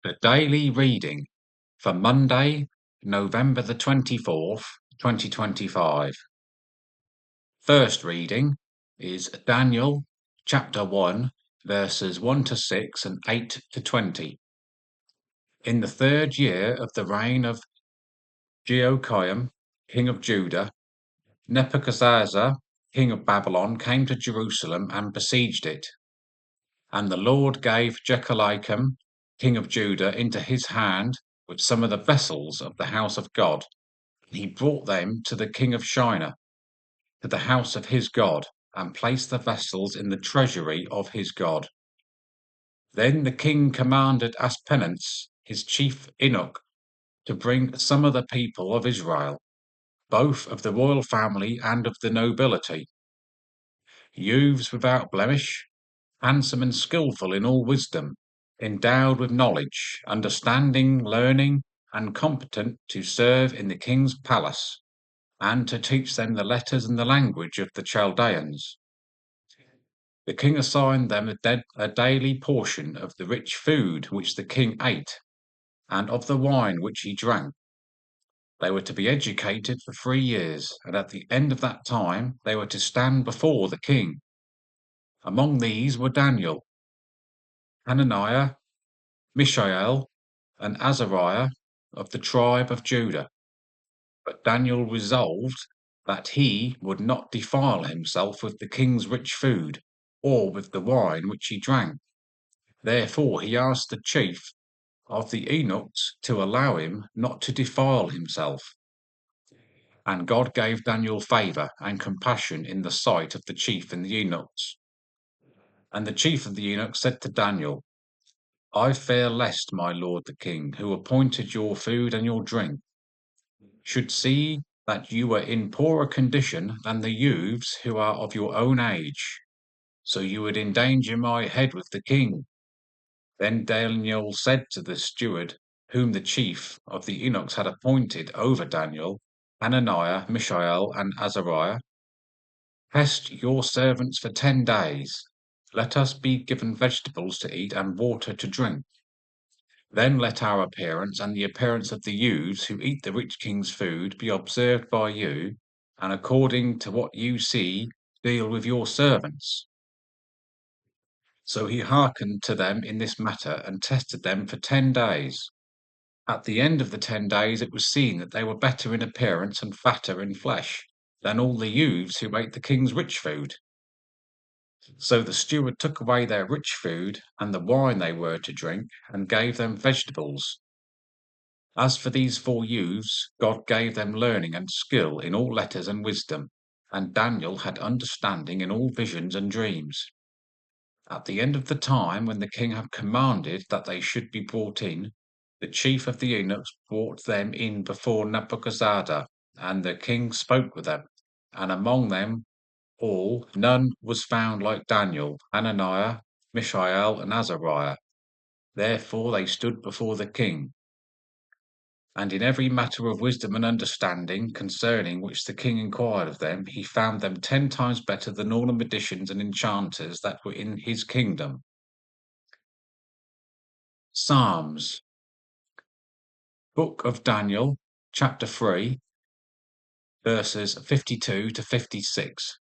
The daily reading for Monday, November the 24th, 2025. First reading is Daniel chapter 1, verses 1 to 6 and 8 to 20. In the third year of the reign of Jehoiakim, king of Judah, Nebuchadnezzar, king of Babylon, came to Jerusalem and besieged it. And the Lord gave Jehoiakim, king of Judah, into his hand with some of the vessels of the house of God. He brought them to the king of Shinar, to the house of his God, and placed the vessels in the treasury of his God. Then the king commanded Aspenance, his chief eunuch, to bring some of the people of Israel, both of the royal family and of the nobility, youths without blemish, handsome and skilful in all wisdom, endowed with knowledge, understanding, learning, and competent to serve in the king's palace, and to teach them the letters and the language of the Chaldeans. The king assigned them a daily portion of the rich food which the king ate, and of the wine which he drank. They were to be educated for 3 years, and at the end of that time they were to stand before the king. Among these were Daniel, Hananiah, Mishael, and Azariah of the tribe of Judah. But Daniel resolved that he would not defile himself with the king's rich food, or with the wine which he drank. Therefore he asked the chief of the eunuchs to allow him not to defile himself. And God gave Daniel favour and compassion in the sight of the chief and the eunuchs. And the chief of the eunuchs said to Daniel, I fear lest my lord the king, who appointed your food and your drink, should see that you were in poorer condition than the youths who are of your own age, so you would endanger my head with the king. Then Daniel said to the steward, whom the chief of the eunuchs had appointed over Daniel, Hananiah, Mishael, and Azariah, Test your servants for 10 days. Let us be given vegetables to eat and water to drink. Then let our appearance and the appearance of the youths who eat the rich king's food be observed by you, and according to what you see, deal with your servants. So he hearkened to them in this matter and tested them for 10 days. At the end of the 10 days, it was seen that they were better in appearance and fatter in flesh than all the youths who ate the king's rich food. So the steward took away their rich food and the wine they were to drink, and gave them vegetables. As for these 4 youths, God gave them learning and skill in all letters and wisdom, and Daniel had understanding in all visions and dreams. At the end of the time, when the king had commanded that they should be brought in, the chief of the eunuchs brought them in before Nebuchadnezzar, and the king spoke with them. And among them all none was found like Daniel, Hananiah, Mishael, and Azariah. Therefore they stood before the king. And in every matter of wisdom and understanding concerning which the king inquired of them, he found them 10 times better than all the magicians and enchanters that were in his kingdom. Psalms. Book of Daniel, chapter 3, verses 52 to 56.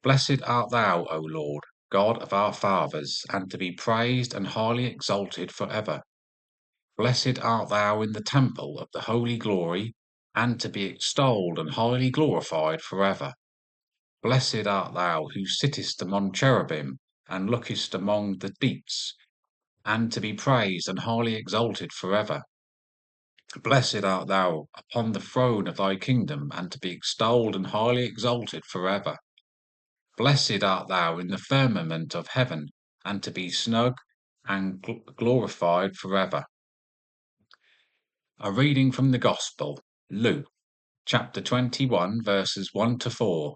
Blessed art thou, O Lord, God of our fathers, and to be praised and highly exalted for ever. Blessed art thou in the temple of the holy glory, and to be extolled and highly glorified for ever. Blessed art thou who sittest among cherubim, and lookest among the deeps, and to be praised and highly exalted for ever. Blessed art thou upon the throne of thy kingdom, and to be extolled and highly exalted for ever. Blessed art thou in the firmament of heaven, and to be snug and glorified for ever. A reading from the Gospel, Luke, chapter 21, verses 1 to 4.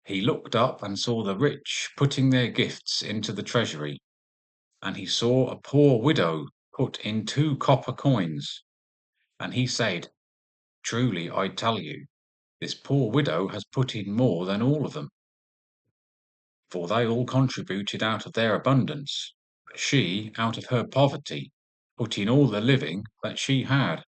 He looked up and saw the rich putting their gifts into the treasury, and he saw a poor widow put in 2 copper coins. And he said, Truly I tell you, this poor widow has put in more than all of them. For they all contributed out of their abundance, but she out of her poverty, put in all the living that she had.